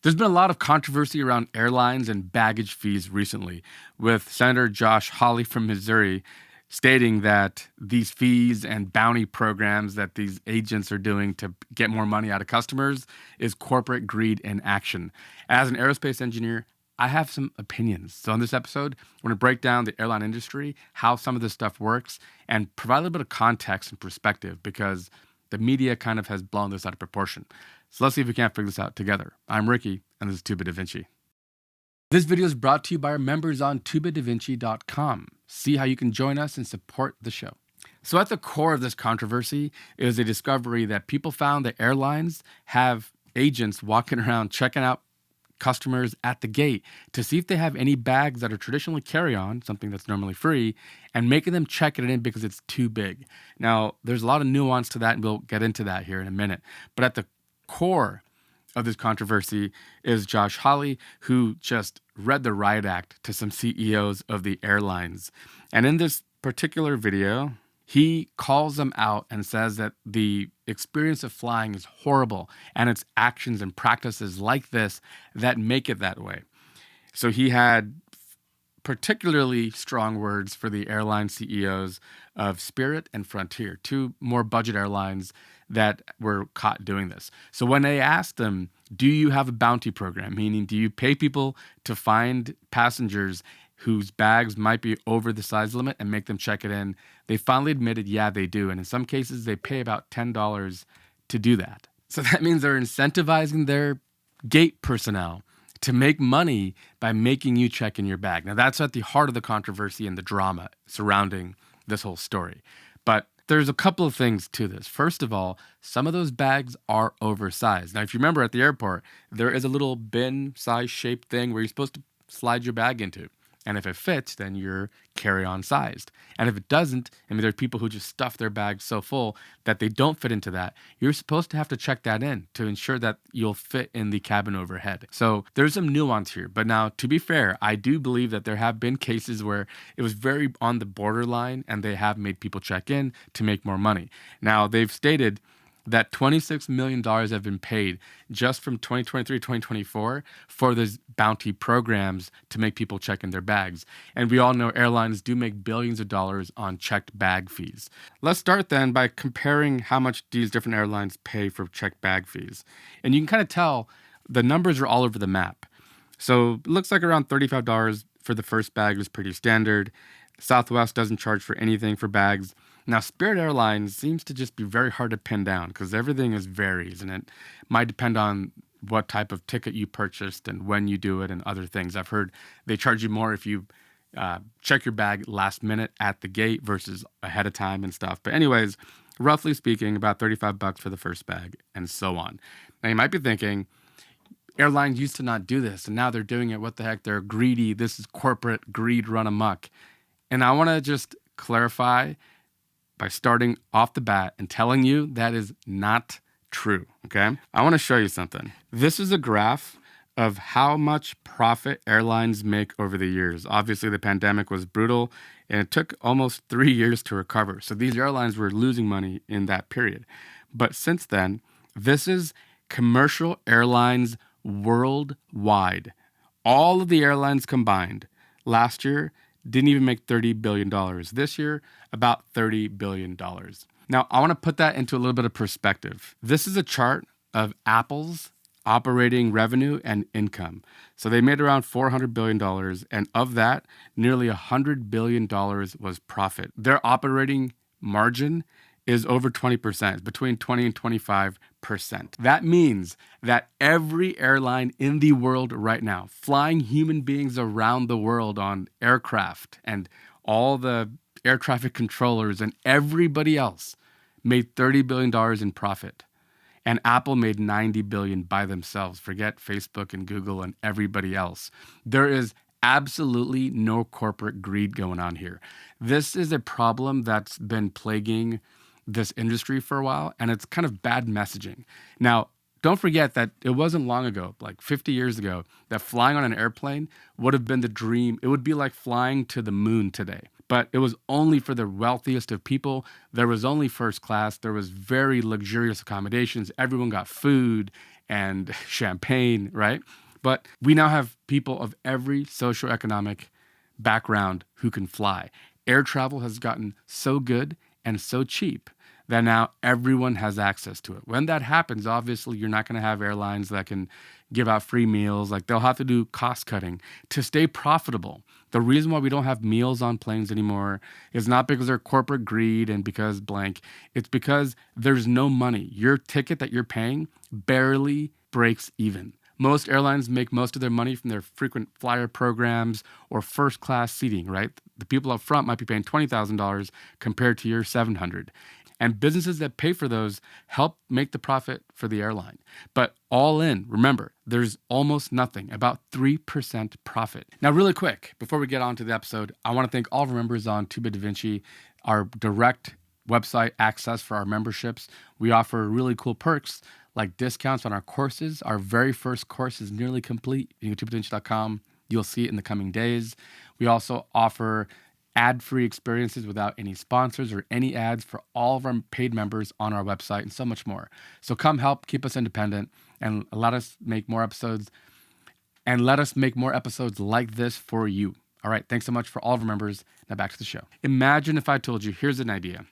There's been a lot of controversy around airlines and baggage fees recently, with Senator Josh Hawley from Missouri stating that these fees and bounty programs that these agents are doing to get more money out of customers is corporate greed in action. As an aerospace engineer, I have some opinions. So in this episode, we're going to break down the airline industry, how some of this stuff works, and provide a little bit of context and perspective because the media kind of has blown this out of proportion. So let's see if we can't figure this out together. I'm Ricky, and this is Too Bit Da Vinci. This video is brought to you by our members on toobitdavinci.com. See how you can join us and support the show. So at the core of this controversy is a discovery that people found that airlines have agents walking around checking out customers at the gate to see if they have any bags that are traditionally carry-on, something that's normally free, and making them check it in because it's too big. Now, there's a lot of nuance to that, and we'll get into that here in a minute. But at the core of this controversy is Josh Hawley, who just read the riot act to some CEOs of the airlines. And in this particular video, he calls them out and says that the experience of flying is horrible and it's actions and practices like this that make it that way. So he had particularly strong words for the airline CEOs of Spirit and Frontier, two more budget airlines that were caught doing this. So when they asked them, do you have a bounty program? Meaning, do you pay people to find passengers whose bags might be over the size limit and make them check it in? They finally admitted, yeah, they do. And in some cases, they pay about $10 to do that. So that means they're incentivizing their gate personnel to make money by making you check in your bag. Now, that's at the heart of the controversy and the drama surrounding this whole story. But there's a couple of things to this. First of all, some of those bags are oversized. Now, if you remember at the airport, there is a little bin size shaped thing where you're supposed to slide your bag into. And if it fits, then you're carry-on sized. And if it doesn't, I mean, there are people who just stuff their bags so full that they don't fit into that. You're supposed to have to check that in to ensure that you'll fit in the cabin overhead. So there's some nuance here. But now, to be fair, I do believe that there have been cases where it was very on the borderline and they have made people check in to make more money. Now, they've stated that $26 million have been paid just from 2023 to 2024 for those bounty programs to make people check in their bags. And we all know airlines do make billions of dollars on checked bag fees. Let's start then by comparing how much these different airlines pay for checked bag fees. And you can kind of tell the numbers are all over the map. So it looks like around $35 for the first bag is pretty standard. Southwest doesn't charge for anything for bags. Now, Spirit Airlines seems to just be very hard to pin down because everything varies, and it might depend on what type of ticket you purchased and when you do it and other things. I've heard they charge you more if you check your bag last minute at the gate versus ahead of time and stuff. But anyways, roughly speaking, about $35 for the first bag and so on. Now, you might be thinking, airlines used to not do this, and now they're doing it. What the heck? They're greedy. This is corporate greed run amok. And I want to just clarify by starting off the bat and telling you that is not true, okay? I want to show you something. This is a graph of how much profit airlines make over the years. Obviously, the pandemic was brutal, and it took almost 3 years to recover. So these airlines were losing money in that period. But since then, this is commercial airlines worldwide. All of the airlines combined last year didn't even make $30 billion. This year, about $30 billion. Now, I want to put that into a little bit of perspective. This is a chart of Apple's operating revenue and income. So they made around $400 billion, and of that, nearly $100 billion was profit. Their operating margin is over 20%, between 20 and 25%. That means that every airline in the world right now, flying human beings around the world on aircraft and all the air traffic controllers and everybody else made $30 billion in profit. And Apple made $90 billion by themselves. Forget Facebook and Google and everybody else. There is absolutely no corporate greed going on here. This is a problem that's been plaguing this industry for a while, and it's kind of bad messaging. Now, don't forget that it wasn't long ago, like 50 years ago, that flying on an airplane would have been the dream. It would be like flying to the moon today. But it was only for the wealthiest of people. There was only first class. There was very luxurious accommodations. Everyone got food and champagne, right? But we now have people of every socioeconomic background who can fly. Air travel has gotten so good and so cheap that now everyone has access to it. When that happens, obviously, you're not going to have airlines that can give out free meals. Like, they'll have to do cost cutting to stay profitable. The reason why we don't have meals on planes anymore is not because of corporate greed and because blank. It's because there's no money. Your ticket that you're paying barely breaks even. Most airlines make most of their money from their frequent flyer programs or first class seating, right? The people up front might be paying $20,000 compared to your $700. And businesses that pay for those help make the profit for the airline. But all in, remember, there's almost nothing, about 3% profit. Now, really quick, before we get on to the episode, I want to thank all of our members on Too Big to Vinci, our direct website access for our memberships. We offer really cool perks like discounts on our courses. Our very first course is nearly complete. You can go to twobivinci.com. You'll see it in the coming days. We also offer ad-free experiences without any sponsors or any ads for all of our paid members on our website and so much more. So come help keep us independent and let us make more episodes like this for you. All right, thanks so much for all of our members. Now back to the show. Imagine if I told you, here's an idea.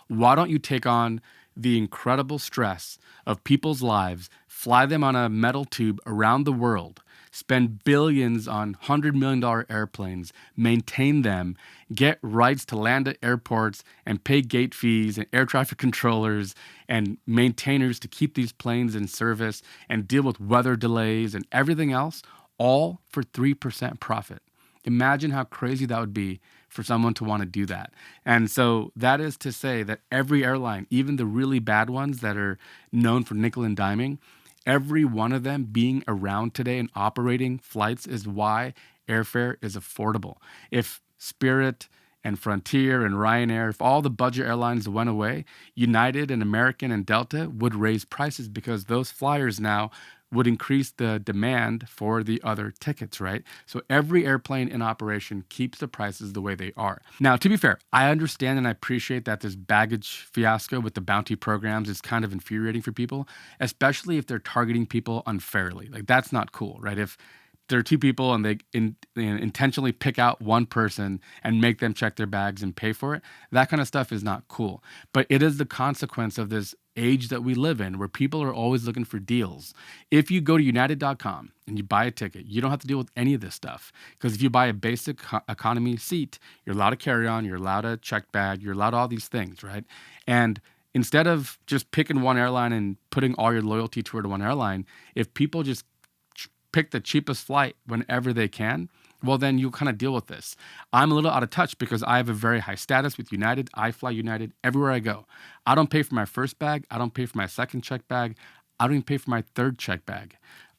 Why don't you take on the incredible stress of people's lives, fly them on a metal tube around the world, spend billions on $100 million airplanes, maintain them, get rights to land at airports, and pay gate fees and air traffic controllers and maintainers to keep these planes in service and deal with weather delays and everything else, all for 3% profit. Imagine how crazy that would be for someone to want to do that. And so that is to say that every airline, even the really bad ones that are known for nickel and diming, every one of them being around today and operating flights is why airfare is affordable. If Spirit and Frontier and Ryanair, if all the budget airlines went away, United and American and Delta would raise prices because those flyers now would increase the demand for the other tickets, right? So every airplane in operation keeps the prices the way they are. Now, to be fair, I understand and I appreciate that this baggage fiasco with the bounty programs is kind of infuriating for people, especially if they're targeting people unfairly. Like, that's not cool, right? If there are two people and they intentionally pick out one person and make them check their bags and pay for it, that kind of stuff is not cool. But it is the consequence of this age that we live in where people are always looking for deals. If you go to united.com and you buy a ticket, you don't have to deal with any of this stuff. Because if you buy a basic economy seat, you're allowed to carry on, you're allowed a check bag, you're allowed all these things, right? And instead of just picking one airline and putting all your loyalty toward one airline, if people just pick the cheapest flight whenever they can, well, then you kind of deal with this. I'm a little out of touch because I have a very high status with United. I fly United everywhere I go. I don't pay for my first bag. I don't pay for my second check bag. I don't even pay for my third check bag.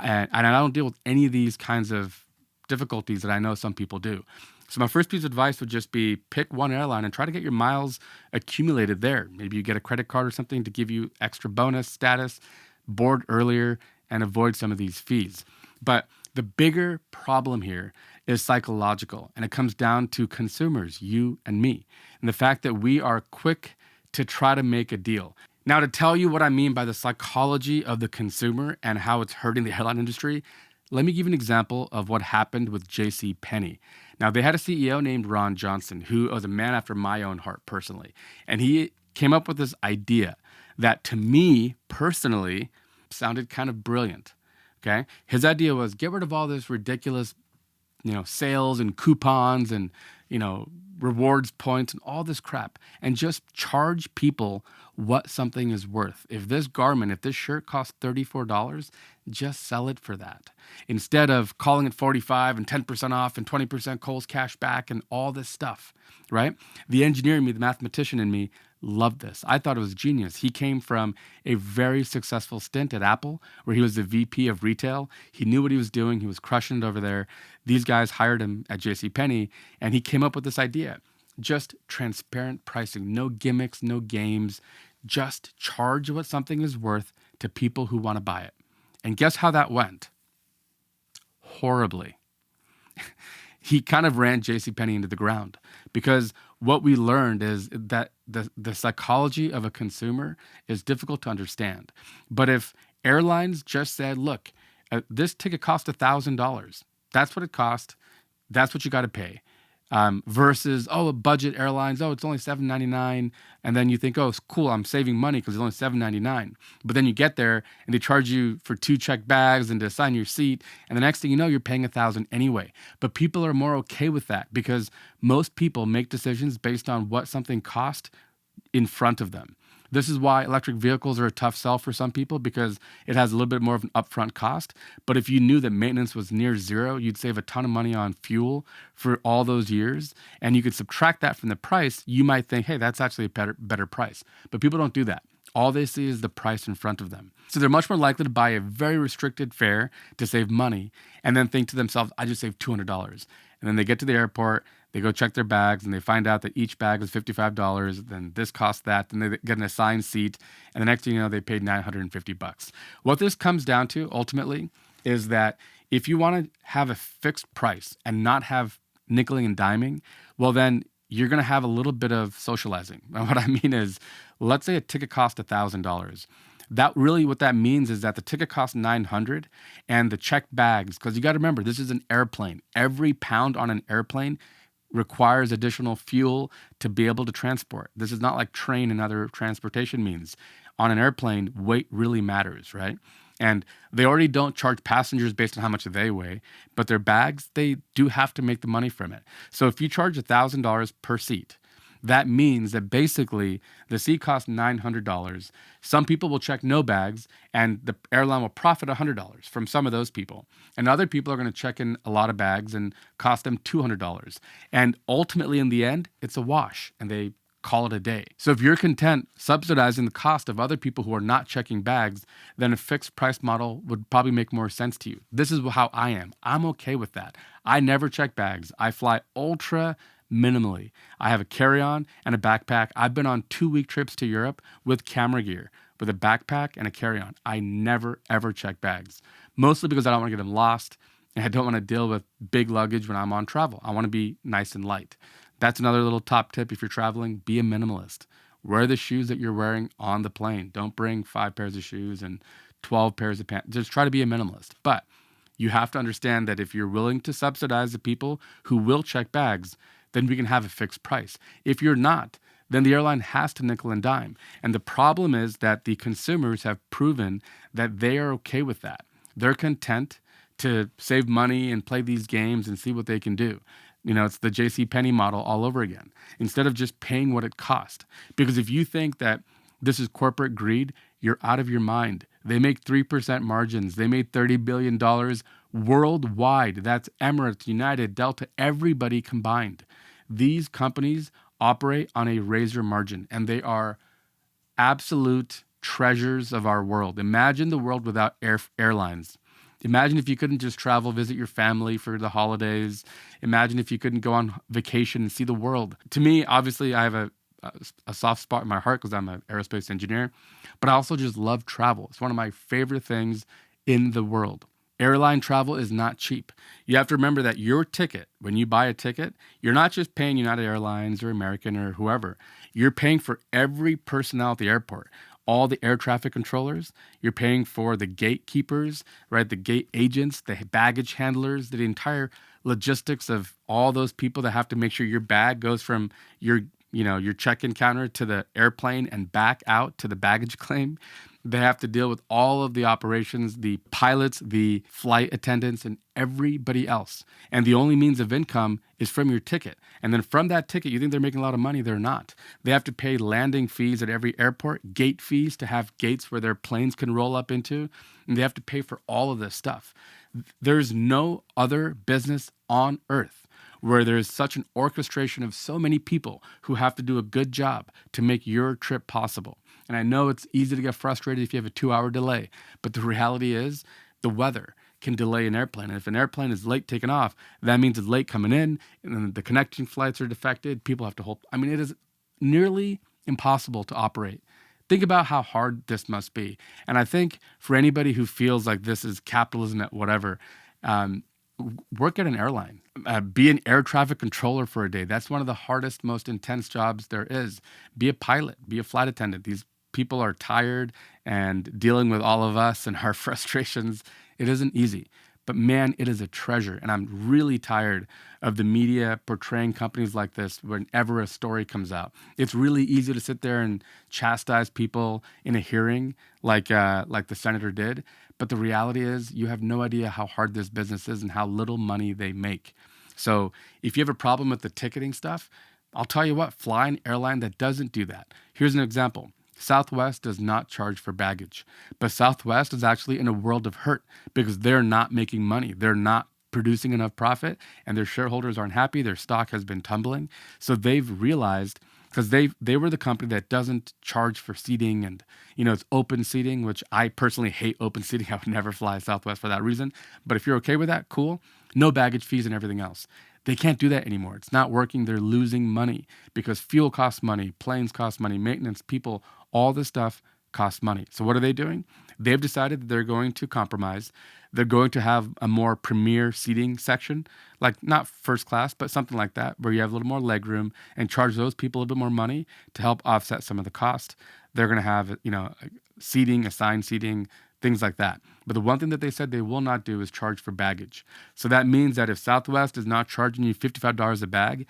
And I don't deal with any of these kinds of difficulties that I know some people do. So my first piece of advice would just be pick one airline and try to get your miles accumulated there. Maybe you get a credit card or something to give you extra bonus status, board earlier, and avoid some of these fees. But the bigger problem here is psychological, and it comes down to consumers, you and me, and the fact that we are quick to try to make a deal. Now, to tell you what I mean by the psychology of the consumer and how it's hurting the airline industry, let me give you an example of what happened with JCPenney. Now, they had a CEO named Ron Johnson, who was a man after my own heart personally, and he came up with this idea that to me personally sounded kind of brilliant. Okay, his idea was get rid of all this ridiculous, sales and coupons and, rewards points and all this crap and just charge people what something is worth. If this shirt costs $34, just sell it for that. Instead of calling it 45 and 10% off and 20% Kohl's cash back and all this stuff, right? The engineer in me, the mathematician in me, loved this. I thought it was genius. He came from a very successful stint at Apple where he was the VP of retail. He knew what he was doing. He was crushing it over there. These guys hired him at JCPenney, and he came up with this idea. Just transparent pricing, no gimmicks, no games. Just charge what something is worth to people who want to buy it. And guess how that went? Horribly. He kind of ran JCPenney into the ground because what we learned is that the psychology of a consumer is difficult to understand. But if Airlines just said, look, this ticket cost $1,000. That's what it cost. That's what you got to pay. Versus, a budget airlines, it's only $7.99. And then you think, oh, it's cool, I'm saving money because it's only $7.99. But then you get there and they charge you for 2 checked bags and to assign your seat. And the next thing you know, you're paying $1,000 anyway. But people are more okay with that because most people make decisions based on what something cost in front of them. This is why electric vehicles are a tough sell for some people because it has a little bit more of an upfront cost. But if you knew that maintenance was near zero, you'd save a ton of money on fuel for all those years. And you could subtract that from the price. You might think, hey, that's actually a better price. But people don't do that. All they see is the price in front of them. So they're much more likely to buy a very restricted fare to save money and then think to themselves, I just saved $200. And then they get to the airport, they go check their bags, and they find out that each bag is $55. Then this costs that. Then they get an assigned seat. And the next thing you know, they paid $950. What this comes down to ultimately is that if you want to have a fixed price and not have nickeling and diming, well, then you're going to have a little bit of socializing. And what I mean is, let's say a ticket costs $1,000. That really what that means is that the ticket costs $900 and the checked bags, because you got to remember, this is an airplane. Every pound on an airplane requires additional fuel to be able to transport. This is not like train and other transportation means. On an airplane, weight really matters, right? And they already don't charge passengers based on how much they weigh, but their bags, they do have to make the money from it. So if you charge $1,000 per seat, that means that basically the seat costs $900. Some people will check no bags, and the airline will profit $100 from some of those people. And other people are going to check in a lot of bags and cost them $200. And ultimately, in the end, it's a wash, and they call it a day. So if you're content subsidizing the cost of other people who are not checking bags, then a fixed price model would probably make more sense to you. This is how I am. I'm okay with that. I never check bags. I fly ultra minimally. I have a carry-on and a backpack. I've been on 2-week trips to Europe with camera gear, with a backpack and a carry-on. I never, ever check bags, mostly because I don't want to get them lost, and I don't want to deal with big luggage when I'm on travel. I want to be nice and light. That's another little top tip if you're traveling. Be a minimalist. Wear the shoes that you're wearing on the plane. Don't bring 5 pairs of shoes and 12 pairs of pants. Just try to be a minimalist. But you have to understand that if you're willing to subsidize the people who will check bags, then we can have a fixed price. If you're not, then the airline has to nickel and dime. And the problem is that the consumers have proven that they are okay with that. They're content to save money and play these games and see what they can do. It's the JCPenney model all over again, instead of just paying what it cost. Because if you think that this is corporate greed, you're out of your mind. They make 3% margins. They made $30 billion worldwide. That's Emirates, United, Delta, everybody combined. These companies operate on a razor margin, and they are absolute treasures of our world. Imagine the world without airlines. Imagine if you couldn't just travel, visit your family for the holidays. Imagine if you couldn't go on vacation and see the world. To me, obviously, I have a soft spot in my heart because I'm an aerospace engineer, but I also just love travel. It's one of my favorite things in the world. Airline travel is not cheap. You have to remember that your ticket, when you buy a ticket, you're not just paying United Airlines or American or whoever. You're paying for every personnel at the airport. All the air traffic controllers, you're paying for the gatekeepers, right? The gate agents, the baggage handlers, the entire logistics of all those people that have to make sure your bag goes from your check-in counter to the airplane and back out to the baggage claim. They have to deal with all of the operations, the pilots, the flight attendants, and everybody else. And the only means of income is from your ticket. And then from that ticket, you think they're making a lot of money. They're not. They have to pay landing fees at every airport, gate fees to have gates where their planes can roll up into. And they have to pay for all of this stuff. There's no other business on earth where there's such an orchestration of so many people who have to do a good job to make your trip possible. And I know it's easy to get frustrated if you have a 2-hour delay, but the reality is the weather can delay an airplane. And if an airplane is late taking off, that means it's late coming in, and then the connecting flights are defected. People have to hold. It is nearly impossible to operate. Think about how hard this must be. And I think for anybody who feels like this is capitalism at whatever, work at an airline. Be an air traffic controller for a day. That's one of the hardest, most intense jobs there is. Be a pilot. Be a flight attendant. These people are tired and dealing with all of us and our frustrations, it isn't easy. But man, it is a treasure. And I'm really tired of the media portraying companies like this whenever a story comes out. It's really easy to sit there and chastise people in a hearing like the senator did. But the reality is you have no idea how hard this business is and how little money they make. So if you have a problem with the ticketing stuff, I'll tell you what, fly an airline that doesn't do that. Here's an example. Southwest does not charge for baggage, but Southwest is actually in a world of hurt because they're not making money. They're not producing enough profit and their shareholders aren't happy. Their stock has been tumbling. So they've realized, because they were the company that doesn't charge for seating and, it's open seating, which I personally hate open seating. I would never fly Southwest for that reason. But if you're okay with that, cool. No baggage fees and everything else. They can't do that anymore. It's not working. They're losing money because fuel costs money, planes cost money, maintenance, people, all this stuff costs money. So what are they doing? They've decided that they're going to compromise. They're going to have a more premier seating section, like not first class, but something like that, where you have a little more leg room and charge those people a little bit more money to help offset some of the cost. They're going to have, seating, assigned seating, things like that. But the one thing that they said they will not do is charge for baggage. So that means that if Southwest is not charging you $55 a bag,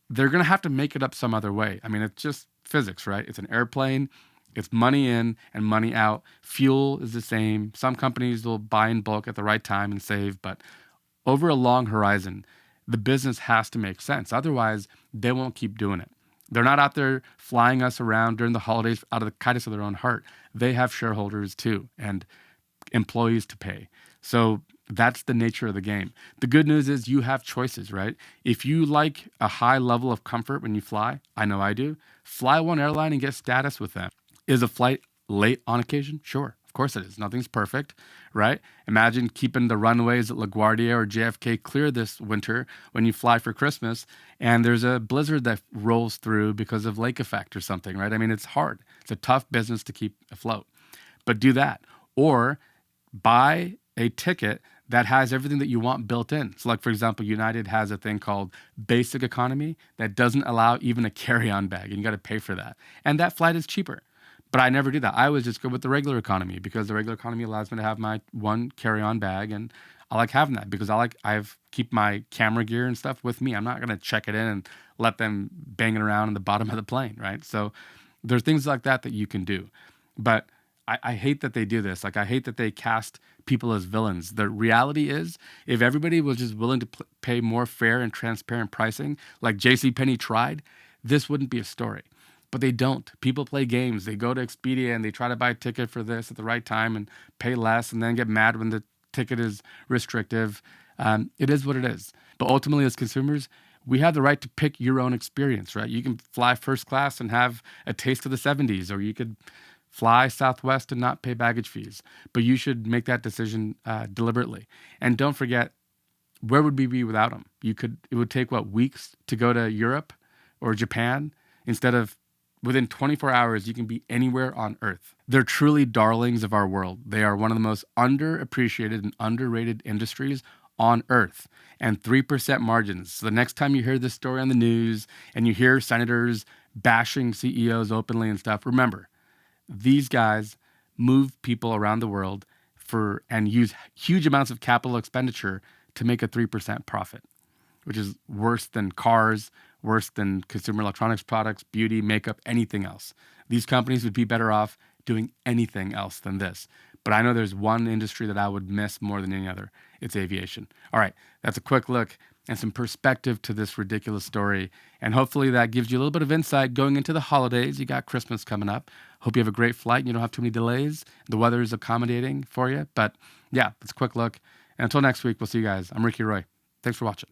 they're going to have to make it up some other way. I mean, it's just physics, right? It's an airplane. It's money in and money out. Fuel is the same. Some companies will buy in bulk at the right time and save, but over a long horizon, the business has to make sense. Otherwise, they won't keep doing it. They're not out there flying us around during the holidays out of the kindness of their own heart. They have shareholders too and employees to pay. So that's the nature of the game. The good news is you have choices, right? If you like a high level of comfort when you fly, I know I do, fly one airline and get status with them. Is a flight late on occasion? Sure, of course it is. Nothing's perfect, right? Imagine keeping the runways at LaGuardia or JFK clear this winter when you fly for Christmas and there's a blizzard that rolls through because of lake effect or something, right? I mean, it's hard. It's a tough business to keep afloat. But do that. Or buy a ticket that has everything that you want built in. So like, for example, United has a thing called basic economy that doesn't allow even a carry-on bag, and you got to pay for that. And that flight is cheaper. But I never do that. I always just go with the regular economy because the regular economy allows me to have my one carry-on bag, and I like having that because I keep my camera gear and stuff with me. I'm not going to check it in and let them bang it around in the bottom of the plane, right? So there's things like that you can do. But I hate that they do this. Like, I hate that they cast people as villains. The reality is, if everybody was just willing to pay more fair and transparent pricing, like JCPenney tried, this wouldn't be a story. But they don't. People play games. They go to Expedia and they try to buy a ticket for this at the right time and pay less and then get mad when the ticket is restrictive. It is what it is. But ultimately, as consumers, we have the right to pick your own experience, right? You can fly first class and have a taste of the 70s, or you could fly Southwest and not pay baggage fees. But you should make that decision deliberately. And don't forget, where would we be without them? It would take, weeks to go to Europe or Japan instead of within 24 hours, you can be anywhere on Earth. They're truly darlings of our world. They are one of the most underappreciated and underrated industries on Earth, and 3% margins. So the next time you hear this story on the news and you hear senators bashing CEOs openly and stuff, remember, these guys move people around the world and use huge amounts of capital expenditure to make a 3% profit, which is worse than cars, worse than consumer electronics products, beauty, makeup, anything else. These companies would be better off doing anything else than this. But I know there's one industry that I would miss more than any other. It's aviation. All right, that's a quick look and some perspective to this ridiculous story. And hopefully that gives you a little bit of insight going into the holidays. You got Christmas coming up. Hope you have a great flight and you don't have too many delays. The weather is accommodating for you. But yeah, it's a quick look. And until next week, we'll see you guys. I'm Ricky Roy. Thanks for watching.